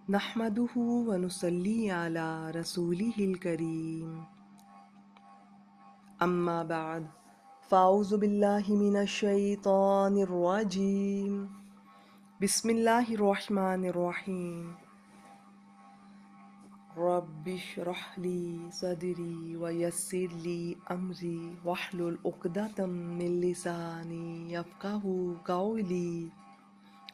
نحمدہ ونصلی علی رسولہ الکریم اما بعد فاعوذ باللہ من الشیطان الرجیم بسم اللہ الرحمن الرحیم رب اشرح لی صدری ویسر لی امری واحلل عقدۃ من لسانی یفقہوا قولی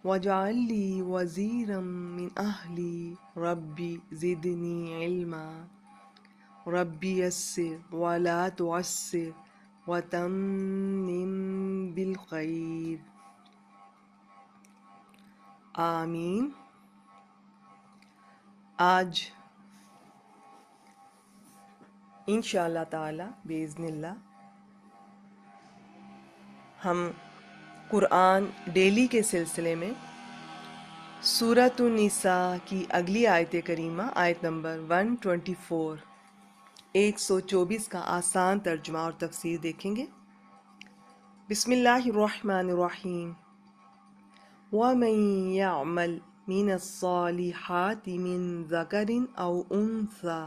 وَاجْعَل لِّي وَزِيرًا مِّنْ أَهْلِي رَبِّ زِدْنِي عِلْمًا رَبِّ يَسِّرْ وَلَا تُعَسِّرْ وَتَمِّمْ بِالْخَيْرِ آمین۔ آج انشاءاللہ تعالی بإذن اللہ ہم قرآن ڈیلی کے سلسلے میں سورۃ النساء کی اگلی آیت کریمہ آیت نمبر 124 124 کا آسان ترجمہ اور تفسیر دیکھیں گے۔ بسم اللہ الرحمن الرحیم وَمَن يَعْمَلْ مِنَ الصَّالِحَاتِ مِن ذَكَرٍ أَوْ أُنثَىٰ،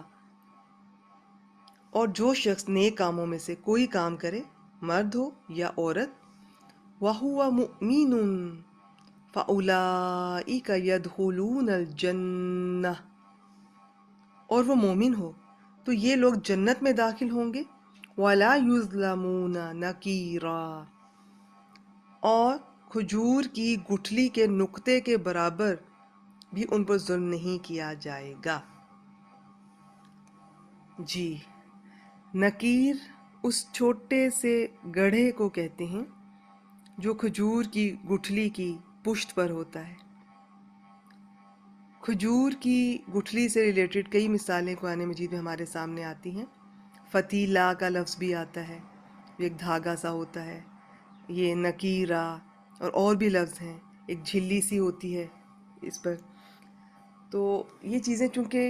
اور جو شخص نیک کاموں میں سے کوئی کام کرے، مرد ہو یا عورت، وَهُوَ مُؤْمِنٌ فَأُولَٰئِكَ يَدْخُلُونَ الْجَنَّةَ، اور وہ مومن ہو تو یہ لوگ جنت میں داخل ہوں گے، وَلَا يُظْلَمُونَ نَقِيرًا، اور کھجور کی گٹھلی کے نقطے کے برابر بھی ان پر ظلم نہیں کیا جائے گا۔ جی، نقیر اس چھوٹے سے گڑھے کو کہتے ہیں جو کھجور کی گٹھلی کی پشت پر ہوتا ہے۔ کھجور کی گٹھلی سے ریلیٹڈ کئی مثالیں قرآن مجید میں ہمارے سامنے آتی ہیں۔ فتیلہ کا لفظ بھی آتا ہے، ایک دھاگا سا ہوتا ہے۔ یہ نکیرہ اور بھی لفظ ہیں، ایک جھلی سی ہوتی ہے اس پر۔ تو یہ چیزیں چونکہ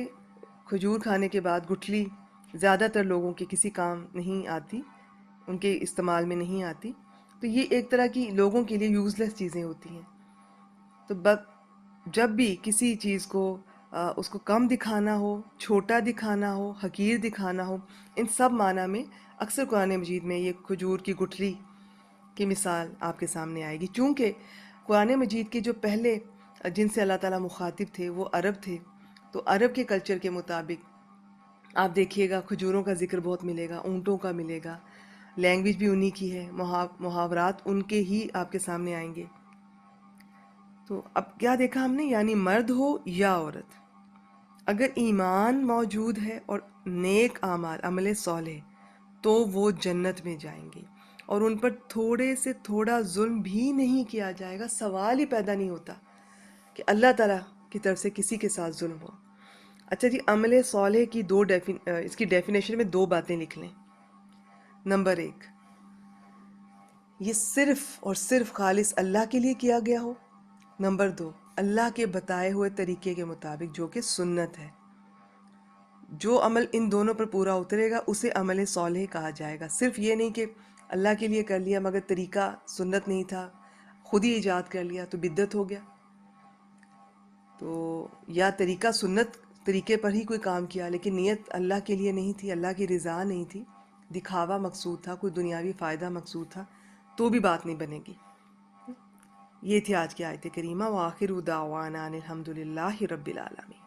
کھجور کھانے کے بعد گٹھلی زیادہ تر لوگوں کے کسی کام نہیں آتی، ان کے استعمال میں نہیں آتی، تو یہ ایک طرح کی لوگوں کے لیے یوز لیس چیزیں ہوتی ہیں۔ تو جب بھی کسی چیز کو اس کو کم دکھانا ہو، چھوٹا دکھانا ہو، حقیر دکھانا ہو، ان سب معنی میں اکثر قرآن مجید میں یہ کھجور کی گٹھلی کی مثال آپ کے سامنے آئے گی۔ چونکہ قرآن مجید کے جو پہلے جن سے اللہ تعالیٰ مخاطب تھے وہ عرب تھے، تو عرب کے کلچر کے مطابق آپ دیکھیے گا کھجوروں کا ذکر بہت ملے گا، اونٹوں کا ملے گا، لینگویج بھی انہی کی ہے، محاورات ان کے ہی آپ کے سامنے آئیں گے۔ تو اب کیا دیکھا ہم نے، یعنی مرد ہو یا عورت، اگر ایمان موجود ہے اور نیک اعمال عمل صالح، تو وہ جنت میں جائیں گے، اور ان پر تھوڑے سے تھوڑا ظلم بھی نہیں کیا جائے گا۔ سوال ہی پیدا نہیں ہوتا کہ اللہ تعالیٰ کی طرف سے کسی کے ساتھ ظلم ہو۔ اچھا جی، عمل صالح کی اس کی ڈیفینیشن میں 2 باتیں لکھ لیں۔ نمبر 1، یہ صرف اور صرف خالص اللہ کے لیے کیا گیا ہو۔ نمبر 2، اللہ کے بتائے ہوئے طریقے کے مطابق، جو کہ سنت ہے۔ جو عمل ان دونوں پر پورا اترے گا اسے عمل صالح کہا جائے گا۔ صرف یہ نہیں کہ اللہ کے لیے کر لیا مگر طریقہ سنت نہیں تھا، خود ہی ایجاد کر لیا تو بدعت ہو گیا۔ تو یا طریقہ سنت طریقے پر ہی کوئی کام کیا لیکن نیت اللہ کے لیے نہیں تھی، اللہ کی رضا نہیں تھی، دکھاوا مقصود تھا، کوئی دنیاوی فائدہ مقصود تھا، تو بھی بات نہیں بنے گی۔ یہ تھی آج کی آیت کریمہ۔ وآخر دعوانا ان الحمد للہ رب العالمین۔